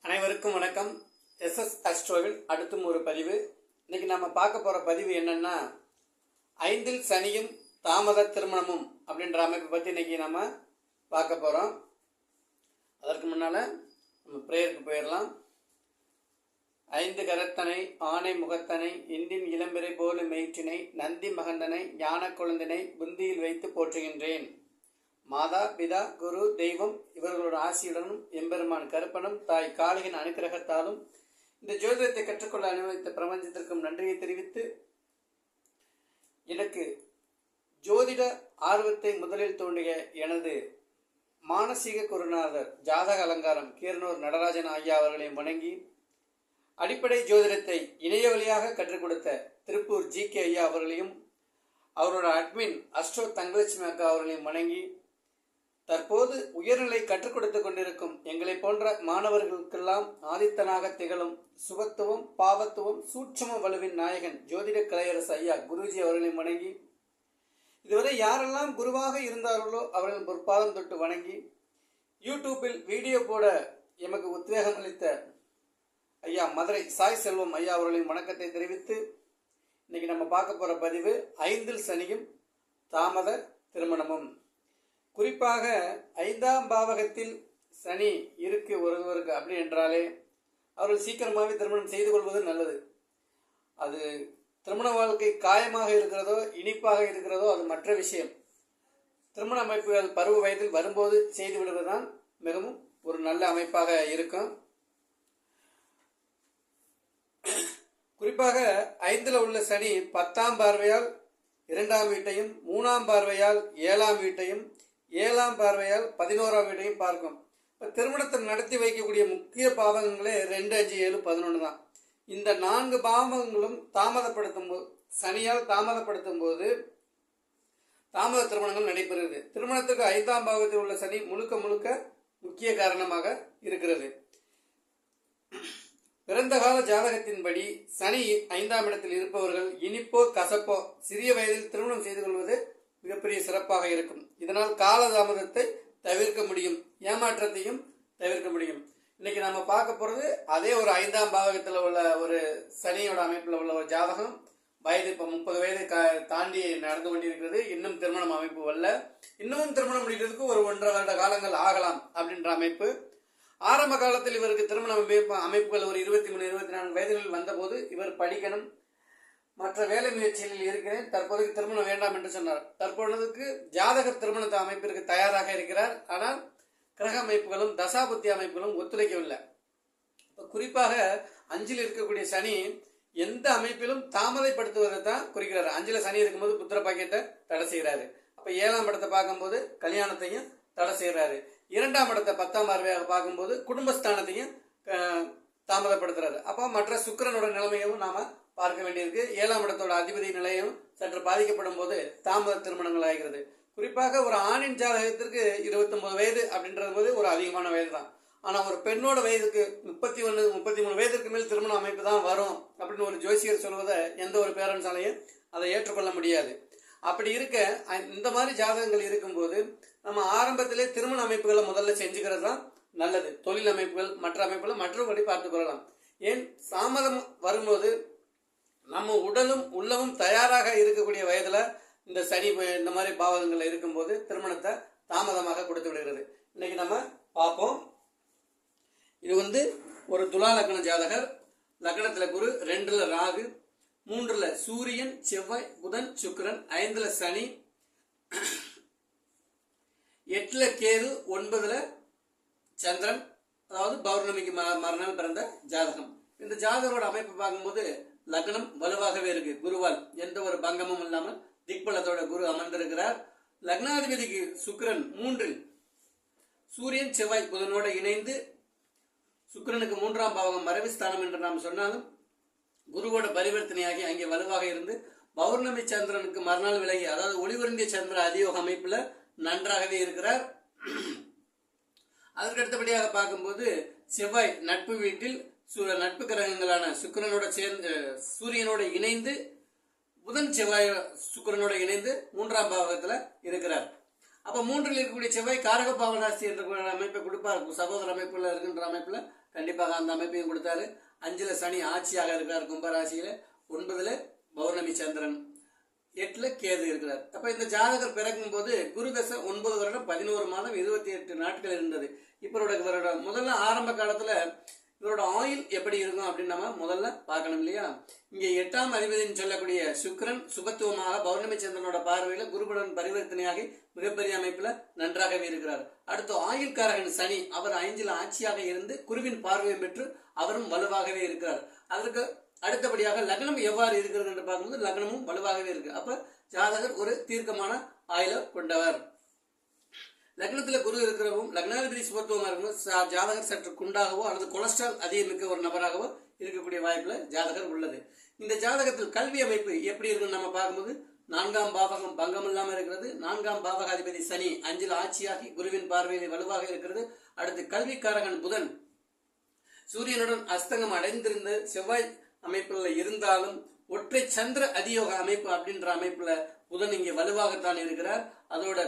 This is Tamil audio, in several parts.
அனைவருக்கும் வணக்கம். எஸ்எஸ் அஸ்ட்ரோவில் அடுத்தும் ஒரு பதிவு. இன்னைக்கு நம்ம பார்க்க போகிற பதிவு என்னன்னா, 5ல் சனியும் தாமத திருமணமும் அப்படின்ற அமைப்பை பற்றி இன்னைக்கு நம்ம பார்க்க போகிறோம். அதற்கு முன்னால் நம்ம ப்ரேயருக்கு போயிடலாம். 5 கரத்தனை ஆனை முகத்தனை இந்தின் இளம்பிறை போல மெய்ற்றினை நந்தி மகந்தனை ஞான குழந்தினை புந்தியில் வைத்து போற்றுகின்றேன். மாதா பிதா குரு தெய்வம் இவர்களோட ஆசியுடனும் எம்பெருமான் கருப்பனும் தாய் காளியின் அனுக்கிரகத்தாலும் இந்த ஜோதிடத்தை கற்றுக்கொள்ள அனுமதித்த பிரபஞ்சத்திற்கும் நன்றியை தெரிவித்து, எனக்கு ஜோதிட ஆர்வத்தை முதலில் தோண்டிய எனது மானசீக குருநாதர் ஜாதக அலங்காரம் கீரனூர் நடராஜன் ஐயா அவர்களையும் வணங்கி, அடிப்படை ஜோதிடத்தை இணைய வழியாக கற்றுக் கொடுத்த திருப்பூர் GK ஐயா அவர்களையும் அவரோட அட்மின் அஸ்ட்ரோ தங்கலட்சுமி அக்கா அவர்களையும் வணங்கி, தற்போது உயர்நிலை கற்றுக் கொடுத்து கொண்டிருக்கும் எங்களை போன்ற மாணவர்களுக்கெல்லாம் ஆதித்தனாக திகழும் சுபத்துவம் பாவத்துவம் சூட்சும வலுவின் நாயகன் ஜோதிட கலையரசு ஐயா குருஜி அவர்களையும் வணங்கி, இதுவரை யாரெல்லாம் குருவாக இருந்தார்களோ அவர்கள் பொற்பாதம் தொட்டு வணங்கி, யூடியூப்பில் வீடியோ போட எமக்கு உத்வேகம் அளித்த ஐயா மதுரை சாய் செல்வம் ஐயா அவர்களின் வணக்கத்தை தெரிவித்து, இன்னைக்கு நம்ம பார்க்க போற பதிவு 5ல் சனியும் தாமத திருமணமும். குறிப்பாக 5ஆம் பாவகத்தில் சனி இருக்கு ஒருவருக்கு அப்படி என்றாலே அவர்கள் சீக்கிரமாகவே திருமணம் செய்து கொள்வது நல்லது. அது திருமண வாழ்க்கை காயமாக இருக்கிறதோ இனிப்பாக இருக்கிறதோ அது மற்ற விஷயம். திருமண அமைப்புகள் பருவ வயதில் வரும்போது செய்து விடுவதுதான் மிகவும் ஒரு நல்ல அமைப்பாக இருக்கும். குறிப்பாக 5ல் உள்ள சனி 10ஆம் பார்வையால் 2ஆம் வீட்டையும் 3ஆம் பார்வையால் 7ஆம் வீட்டையும் 7ஆம் பார்வையால் 11ஆம் வீட்டையும் பார்க்கும். திருமணத்தை நடத்தி வைக்கக்கூடிய முக்கிய பாவங்களே 2, 5, 7, 11 தான். இந்த 4 பாவங்களும் தாமதப்படுத்தும் போது, சனியால் தாமதப்படுத்தும் போது தாமத திருமணங்கள் நடைபெறுகிறது. திருமணத்துக்கு 5ஆம் பாவத்தில் உள்ள சனி முழுக்க முழுக்க முக்கிய காரணமாக இருக்கிறது. பிறந்த கால ஜாதகத்தின்படி சனி 5ஆம் இடத்தில் இருப்பவர்கள் இனிப்போ கசப்போ சிறிய வயதில் திருமணம் செய்து கொள்வது மிகப்பெரிய சிறப்பாக இருக்கும். இதனால் காலதாமதத்தை தவிர்க்க முடியும், ஏமாற்றத்தையும் தவிர்க்க முடியும். இன்னைக்கு நம்ம பார்க்க போறது அதே ஒரு 5ஆம் பாவகத்தில் உள்ள ஒரு சனியோட அமைப்பில் உள்ள ஒரு ஜாதகம். வயது இப்போ 30 வயது தாண்டி நடந்து கொண்டிருக்கிறது. இன்னும் திருமணம் அமைப்பு வரல. இன்னமும் திருமணம் முடிக்கிறதுக்கு ஒரு 1.5 வருட காலங்கள் ஆகலாம் அப்படின்ற அமைப்பு. ஆரம்ப காலத்தில் இவருக்கு திருமண அமைப்புகள் ஒரு 23, 24 வயதுகளில் வந்தபோது இவர் படிக்கணும், மற்ற வேலை முயற்சிகளில் இருக்கிறேன், தற்போதைக்கு திருமணம் வேண்டாம் என்று சொன்னார். தற்பொழுதுக்கு ஜாதகர் திருமண அமைப்பிற்கு தயாராக இருக்கிறார். ஆனால் கிரக அமைப்புகளும் தசாபுத்தி அமைப்புகளும் ஒத்துழைக்கவில்லை. குறிப்பாக 5ல் இருக்கக்கூடிய சனி எந்த அமைப்பிலும் தாமதப்படுத்துவதை தான் குறிக்கிறார். 5ல் சனி இருக்கும்போது புத்திர பாக்கியத்தை தடை செய்கிறாரு. அப்ப 7ஆம் இடத்தை பார்க்கும்போது கல்யாணத்தையும் தடை செய்கிறாரு. 2ஆம் இடத்தை 10ஆம் பார்வையாக பார்க்கும்போது குடும்பஸ்தானத்தையும் தாமதப்படுத்துறாரு. அப்போ மற்ற சுக்கிரனோட நிலைமையும் நாம பார்க்க வேண்டியிருக்கு. 7ஆம் இடத்தோட அதிபதி நிலையம் சற்று பாதிக்கப்படும் போது தாமத திருமணங்கள் ஆகிறது. குறிப்பாக ஒரு ஆணின் ஜாதகத்திற்கு 29 வயது அப்படின்றது போது ஒரு அதிகமான வயது தான். ஆனா ஒரு பெண்ணோட வயதுக்கு 31, 33 வயதுக்கு மேல் திருமண அமைப்பு தான் வரும் அப்படின்னு ஒரு ஜோசியர் சொல்வதை எந்த ஒரு பேரண்ட்ஸாலையும் அதை ஏற்றுக்கொள்ள முடியாது. அப்படி இருக்க இந்த மாதிரி ஜாதகங்கள் இருக்கும்போது நம்ம ஆரம்பத்திலே திருமண அமைப்புகளை முதல்ல செஞ்சுக்கிறது தான் நல்லது. தொழில் அமைப்புகள் மற்ற அமைப்புகளை மற்றபடி பார்த்துக் கொள்ளலாம். ஏன் தாமதம் வரும்போது நம்ம உடலும் உள்ளமும் தயாராக இருக்கக்கூடிய வயதுல இந்த சனி இந்த மாதிரி பாவகங்கள் இருக்கும்போது திருமணத்தை தாமதமாக கொடுத்து விடுகிறது. இன்னைக்கு நம்ம பார்ப்போம். இது ஒரு துலா லக்ன ஜாதகர். லக்னத்துல குரு, 2ல் ராகு, 3ல் சூரியன் செவ்வாய் புதன் சுக்கிரன், 5ல் சனி, 8ல் கேது, 9ல் சந்திரன், அதாவது பௌர்ணமிக்கு மறுநாள் பிறந்த ஜாதகம். இந்த ஜாதகரோட அமைப்பு பார்க்கும்போது லக்னம் வலுவாகவே இருக்கு. குருவால் எந்த ஒரு பங்கமும் இல்லாமல் திக்பலத்தோட குரு அமர்ந்திருக்கிறார். லக்னாதிபதிக்கு சுக்கிரன் 3ல், சூரியன் செவ்வாய் புதனோட இணைந்து, சுக்கிரனுக்கு 3ஆம் பாவகம் மறைவு ஸ்தானம் என்று நாம் சொன்னாலும் குருவோட பரிவர்த்தனையாகி அங்கே வலுவாக இருந்து பௌர்ணமி சந்திரனுக்கு மறுநாள் விலகி, அதாவது ஒளிவருந்திய சந்திர அதியோக அமைப்புல நன்றாகவே இருக்கிறார். அதற்கு அடுத்தபடியாக பார்க்கும்போது செவ்வாய் நட்பு வீட்டில் நட்பு கிரகங்களான சுக்கிரனோட சேர்ந்து சூரியனோட இணைந்து, புதன் செவ்வாய் சுக்கிரனோட இணைந்து 3ஆம் பாவகத்துல இருக்கிறார். அப்ப 3ல் இருக்கக்கூடிய செவ்வாய் காரக பாவராசி என்ற அமைப்பை கொடுப்பார். சகோதர அமைப்புல இருக்கின்ற அமைப்புல கண்டிப்பாக அந்த அமைப்பையும் கொடுத்தாரு. 5ல சனி ஆட்சியாக இருக்கிறார் கும்பராசியில, 9ல பௌர்ணமி சந்திரன், 8ல கேது இருக்கிறார். அப்ப இந்த ஜாதகர் பிறக்கும் போது குரு தசை 9 வருடம் 11 மாதம் 28 நாட்கள் இருந்தது. இவரோட முதல்ல ஆரம்ப காலத்துல இவரோட ஆயுள் எப்படி இருக்கும் அப்படின்னு நம்ம முதல்ல பார்க்கணும் இல்லையா. இங்க 8ஆம் அதிபதினு சொல்லக்கூடிய சுக்கிரன் சுபத்துவமாக பௌர்ணமி சந்திரனோட பார்வையில குருவுடன் பரிவர்த்தனையாகி மிகப்பெரிய அமைப்புல நன்றாகவே இருக்கிறார். அடுத்து ஆயுள்காரகன் சனி, அவர் 5ல் ஆட்சியாக இருந்து குருவின் பார்வையை பெற்று அவரும் வலுவாகவே இருக்கிறார். அதற்கு அடுத்தபடியாக லக்னம் எவ்வாறு இருக்கிறது என்று பார்க்கும்போது லக்னமும் வலுவாகவே இருக்கு. அப்ப ஜாதகர் ஒரு தீர்க்கமான ஆயுள கொண்டவர். லக்னத்துல குரு இருக்கிறவும் லக்னாதிபதி சுபத்துவமா இருக்கும் ஜாதகர் சற்று குண்டாகவோ அல்லது கொலஸ்ட்ரால் அதிகமிக்க ஒரு நபராகவோ இருக்கக்கூடிய வாய்ப்புல ஜாதகர் உள்ளது. இந்த ஜாதகத்தில் கல்வி அமைப்பு எப்படி இருக்குன்னு நம்ம பார்க்கும்போது 4ஆம் பாவகம் பங்கம் இல்லாம இருக்கிறது. 4ஆம் பாவகாதிபதி சனி 5ல் ஆட்சியாகி குருவின் பார்வையில் வலுவாக இருக்கிறது. அடுத்து கல்விக்காரகன் புதன் சூரியனுடன் அஸ்தங்கம் அடைந்திருந்த செவ்வாய் அமைப்புல இருந்தாலும் ஒற்றை சந்திர அதியோக அமைப்பு அப்படின்ற அமைப்புல புதன் இங்கே வலுவாகத்தான் இருக்கிறார். அதோட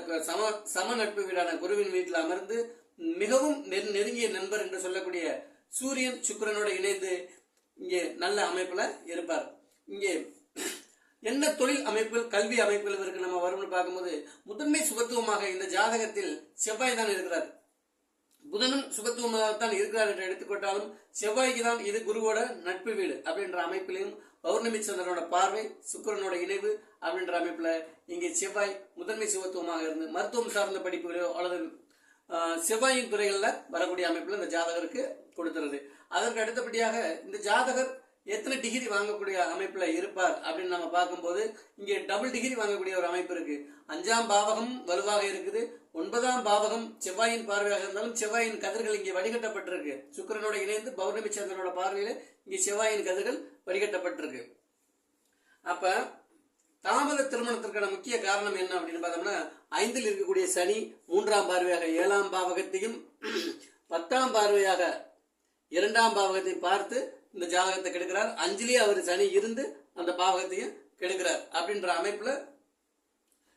சம நட்பு வீடான குருவின் வீட்டில் அமர்ந்து மிகவும் நெருங்கிய நண்பர் என்று சொல்லக்கூடிய சூரியன் சுக்கிரனோட இணைந்து இங்கே நல்ல அமைப்புல இருப்பார். இங்கே என்ன தொழில் அமைப்புகள் கல்வி அமைப்புகள் இவருக்கு நம்ம வரும்னு பார்க்கும்போது முதன்மை சுபத்துவமாக இந்த ஜாதகத்தில் செவ்வாய் தான் இருக்கிறார். புதனும் சுபத்துவமாகத்தான் இருக்கிறார் என்று எடுத்துக்கொண்டாலும் செவ்வாய்க்கு தான் இது குருவோட நட்பு வீடு அப்படின்ற அமைப்பிலையும் பௌர்ணமி சந்திரனோட பார்வை சுக்கிரனோட இணைவு அப்படின்ற அமைப்புல இங்கே செவ்வாய் முதன்மை சுபத்துவமாக இருந்து மருத்துவம் சார்ந்த படிப்புகளோ அல்லது செவ்வாயின் துறைகள்ல வரக்கூடிய அமைப்புல இந்த ஜாதகருக்கு கொடுத்துறது. அதற்கு அடுத்தபடியாக இந்த ஜாதகர் எத்தனை டிகிரி வாங்கக்கூடிய அமைப்புல இருப்பார் அப்படின்னு நம்ம பார்க்கும்போது இங்கே டபுள் டிகிரி வாங்கக்கூடிய ஒரு அமைப்பு இருக்கு. 5ஆம் பாவகம் வலுவாக இருக்குது. 9ஆம் பாவகம் செவ்வாயின் பார்வையாக இருந்தாலும் செவ்வாயின் கதிர்கள் இங்கே வடிகட்டப்பட்டிருக்கு. சுக்கிரனோட இணைந்து பௌர்ணமி சந்திரனோட பார்வையில இங்கே செவ்வாயின் கதிர்கள் வடிகட்டப்பட்டிருக்கு. அப்ப தாமத திருமணத்திற்கான முக்கிய காரணம் என்ன அப்படின்னு பார்த்தோம்னா 5ல் இருக்கக்கூடிய சனி 3ஆம் பார்வையாக 7ஆம் பாவகத்தையும் 10ஆம் பார்வையாக 2ஆம் பாவகத்தை பார்த்து இந்த ஜாதகத்தை கெடுக்கிறார். 5லேயே அவர் சனி இருந்து அந்த பாவகத்தையும் கெடுக்கிறார். அப்படின்ற அமைப்புல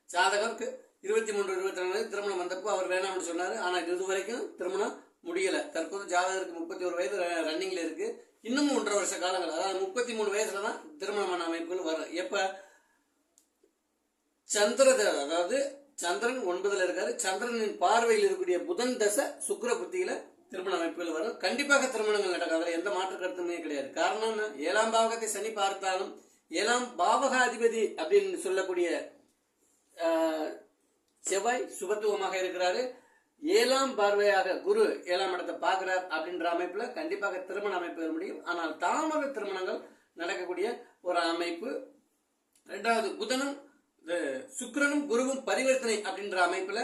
ஜாதகருக்கு 23, 22 திருமணம் வந்தப்போ அவர் வேணாம்னு சொன்னாரு. ஆனா இதுவரைக்கும் திருமணம் முடியல. தற்போது ஜாதகருக்கு 31 வயது ரன்னிங்ல இருக்கு. இன்னும் 1.5 வருஷ காலங்கள், அதாவது 33 வயசுலதான் திருமணமான அமைப்புகள் வரும். எப்ப அதாவது சந்திரன் 9ல் இருக்காரு. சந்திரனின் பார்வையில் இருக்கக்கூடிய புதன் தசை சுக்கிர புத்தியில திருமண அமைப்புகள் வரும். கண்டிப்பாக திருமணங்கள் நடக்கும். அதுல எந்த மாற்று கருத்துமே கிடையாது. காரணம் 7ஆம் பாவகத்தை சனி பார்த்தாலும் 7ஆம் பாவகாதிபதி அப்படின்னு சொல்லக்கூடிய செவ்வாய் சுபத்துவமாக இருக்கிறாரு. 7ஆம் பார்வையாக குரு 7ஆம் இடத்தை பார்க்கிறார் அப்படின்ற அமைப்புல கண்டிப்பாக திருமண அமைப்பு முடியும். ஆனால் தாமத திருமணங்கள் நடக்கக்கூடிய ஒரு அமைப்பு. 2வது புதனும் சுக்கிரனும் குருவும் பரிவர்த்தனை அப்படின்ற அமைப்புல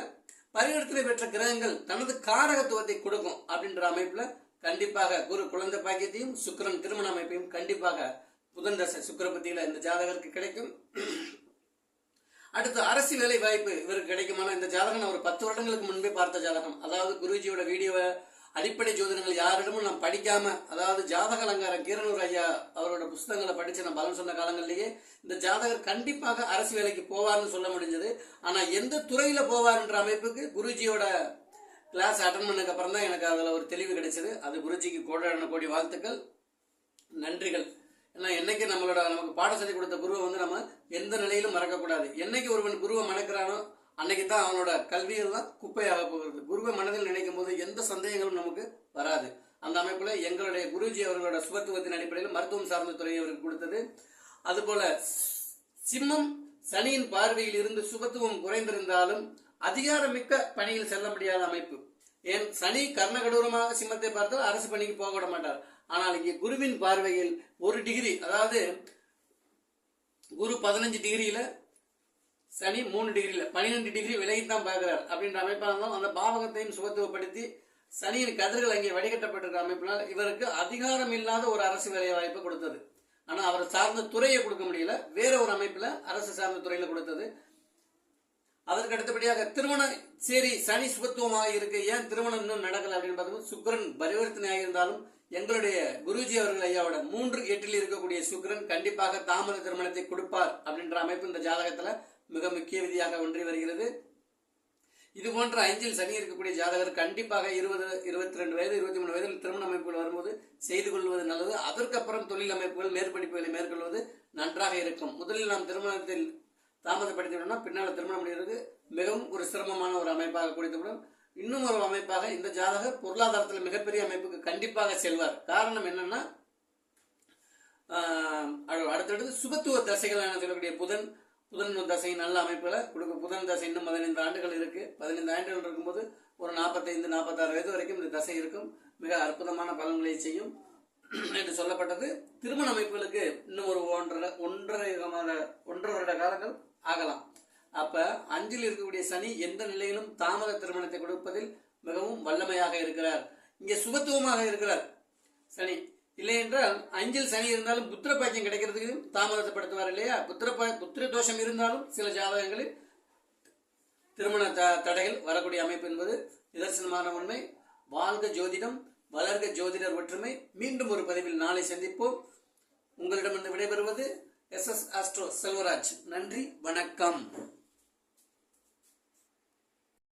பரிவர்த்தனை பெற்ற கிரகங்கள் தனது காரகத்துவத்தை கொடுக்கும் அப்படின்ற அமைப்புல கண்டிப்பாக குரு குழந்தை பாக்கியத்தையும் சுக்கிரன் திருமண அமைப்பையும் கண்டிப்பாக புதன் தசை சுக்கிர புத்தியில இந்த ஜாதகருக்கு கிடைக்கும். அடுத்து அரசு வேலை வாய்ப்பு இவருக்கு கிடைக்குமான இந்த ஜாதகம் ஒரு 10 வருடங்களுக்கு முன்பே பார்த்த ஜாதகம். அதாவது குருஜியோட வீடியோவை அடிப்படை ஜோதிடங்கள் யாரிடமும் நான் படிக்காம, அதாவது ஜாதக அலங்காரம் கீரனூர் ஐயா அவரோட புஸ்தகங்களை படிச்சு நான் பலன் சொன்ன காலங்கள்லயே இந்த ஜாதகர் கண்டிப்பாக அரசு வேலைக்கு போவார்னு சொல்ல முடிஞ்சது. ஆனா எந்த துறையில போவார்ன்ற அமைப்புக்கு குருஜியோட கிளாஸ் அட்டன் பண்ணதுக்கு அப்புறம் தான் எனக்கு அதுல ஒரு தெளிவு கிடைச்சது. அது குருஜிக்கு கோடி வாழ்த்துக்கள், நன்றிகள். ஏன்னா என்னைக்கு நமக்கு பாடம் சொல்லி கொடுத்த குருவை நம்ம எந்த நிலையிலும் மறக்கக்கூடாது. என்னைக்கு ஒருவன் குருவை மணக்கிறானோ அன்னைக்கு தான் அவனோட கல்வியெல்லாம் குப்பையாக போகிறது. குருவை மனதில் நினைக்கும் போது எந்த சந்தேகங்களும் நமக்கு வராது. அந்த அமைப்புல எங்களுடைய குருஜி அவர்களோட சுபத்துவத்தின் அடிப்படையில் மருத்துவம் சார்ந்த துறையை அவருக்கு கொடுத்தது. அதுபோல சிம்மம் சனியின் பார்வையில் இருந்து சுபத்துவம் குறைந்திருந்தாலும் அதிகாரமிக்க பணியில் செல்ல முடியாத அமைப்பு. ஏன் சனி கர்ணகடூரமாக சிம்மத்தை பார்த்தால் அரசு பணிக்கு போக விட மாட்டார். ஆனால் இங்கே குருவின் பார்வையில் 1 டிகிரி, அதாவது குரு 15 டிகிரியில சனி 3 டிகிரியில 12 டிகிரி விலகித்தான் பார்க்கிறார் அப்படின்ற அமைப்பாக அந்த பாவகத்தையும் சுபத்துவப்படுத்தி சனியின் கதிர்கள் அங்கே வடிகட்டப்பட்டிருக்க அமைப்பினால் இவருக்கு அதிகாரம் இல்லாத ஒரு அரசு வேலை வாய்ப்பு கொடுத்தது. ஆனா அவர் சார்ந்த துறையை கொடுக்க முடியல, வேற ஒரு அமைப்புல அரசு சார்ந்த துறையில கொடுத்தது. அதற்கு அடுத்தபடியாக திருமணம் சரி சனி சுபத்துவமாக இருக்கு, ஏன் திருமணம் இன்னும் நடக்கல அப்படின்னு பார்த்தோம்னா சுக்கிரன் பரிவர்த்தனையாக இருந்தாலும் எங்களுடைய குருஜி அவர்கள் ஐயாவோட 3-8 இருக்கக்கூடிய சுக்கிரன் கண்டிப்பாக தாமத திருமணத்தை கொடுப்பார் அப்படின்ற அமைப்பு இந்த ஜாதகத்துல மிக முக்கிய விதியாக ஒன்றி வருகிறது. இது போன்ற 5ல் சனி இருக்கக்கூடிய ஜாதகர் கண்டிப்பாக 20, 22 வயது 23 வயதில் திருமண அமைப்புகள் வரும்போது செய்து கொள்வது நல்லது. அதற்கப்புறம் தொழில் அமைப்புகள் மேற்படிப்புகளை மேற்கொள்வது நன்றாக இருக்கும். முதலில் நாம் திருமணத்தில் தாமதப்படுத்தினோம்னா பின்னால் திருமணம் முடிகிறது மிகவும் ஒரு சிரமமான ஒரு அமைப்பாக கொடுத்துவிடும். இன்னும் ஒரு அமைப்பாக இந்த ஜாதகர் பொருளாதாரத்தில் மிகப்பெரிய அமைப்புக்கு கண்டிப்பாக செல்வார். காரணம் என்னன்னா அடுத்தடுத்து சுபத்துவ தசைகள் என சொல்லக்கூடிய புதன் தசை நல்ல அமைப்புகளை கொடுக்கும். புதன் தசை இன்னும் 15 ஆண்டுகள் இருக்கு. 15 ஆண்டுகள் இருக்கும்போது ஒரு 45, 46 வயது வரைக்கும் இந்த தசை இருக்கும். மிக அற்புதமான பலன்களை செய்யும் என்று சொல்லப்பட்டது. திருமண அமைப்புகளுக்கு இன்னும் ஒரு ஒன்றரை வருட காலங்கள் ஆகலாம். அப்ப 5ல் இருக்கக்கூடிய சனி எந்த நிலையிலும் தாமத திருமணத்தை கொடுப்பதில் மிகவும் வல்லமையாக இருக்கிறார். இங்கே சுபத்துவமாக இருக்கிறார் சனி. இல்லை என்றால் 5ல் சனி இருந்தாலும் புத்திர பாக்கியம் கிடைக்கிறதுக்கு தாமதப்படுத்துவார் இல்லையா. புத்திர தோஷம் இருந்தாலும் சில ஜாதகங்களில் திருமண தடைகள் வரக்கூடிய அமைப்பு என்பது நிதர்சனமான உண்மை. வாழ்க ஜோதிடம், வளர்க ஜோதிடர் ஒற்றுமை. மீண்டும் ஒரு பதிவில் நாளை சந்திப்போம். உங்களிடமிருந்து விடைபெறுவது SS ஆஸ்ட்ரோ செல்வராஜ். நன்றி, வணக்கம்.